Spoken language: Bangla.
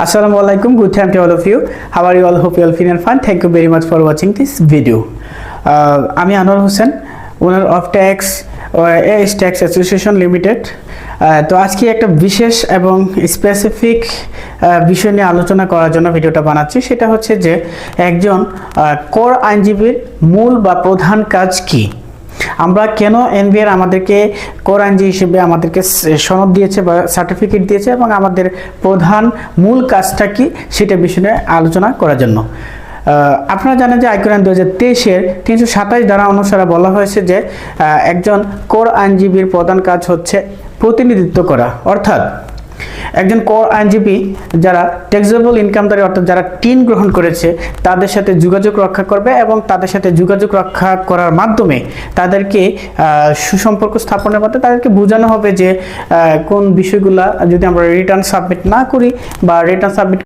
Assalamu alaikum. Good time to all of you. How are you all? Hope you all feel and fine. Thank you very much for watching this video. আমি আনোয়ার হোসেন, ওনার of tax S tax association limited. তো আজকে একটা বিশেষ এবং স্পেসিফিক বিষয় নিয়ে আলোচনা করার জন্য ভিডিওটা বানাচ্ছি। সেটা হচ্ছে যে একজন কর আইনজীবীর মূল বা প্রধান কাজ কি, আমরা কেন এনবিআর আমাদেরকে কর আইনজীবী হিসেবে আমাদেরকে সনদ দিয়েছে বা সার্টিফিকেট দিয়েছে এবং আমাদের প্রধান মূল কাজটা কি সেটা বিষয়ে আলোচনা করার জন্য। আপনারা জানেন যে আইন 2023-এর 327 ধারা অনুসারে বলা হয়েছে যে একজন কর আইনজীবীর প্রধান কাজ হচ্ছে প্রতিনিধিত্ব করা, অর্থাৎ একজন কর আইনজীবী যারা ট্যাক্সেবল ইনকামদারি অর্থাৎ যারা টিন গ্রহণ করেছে তাদের সাথে যোগাযোগ রক্ষা করবে এবং তাদের সাথে যোগাযোগ রক্ষা করার মাধ্যমে তাদেরকে সুসম্পর্ক স্থাপনের মাধ্যমে তাদেরকে বোঝানো হবে যে কোন বিষয়গুলা যদি আমরা রিটার্ন সাবমিট না করি বা রিটার্ন সাবমিট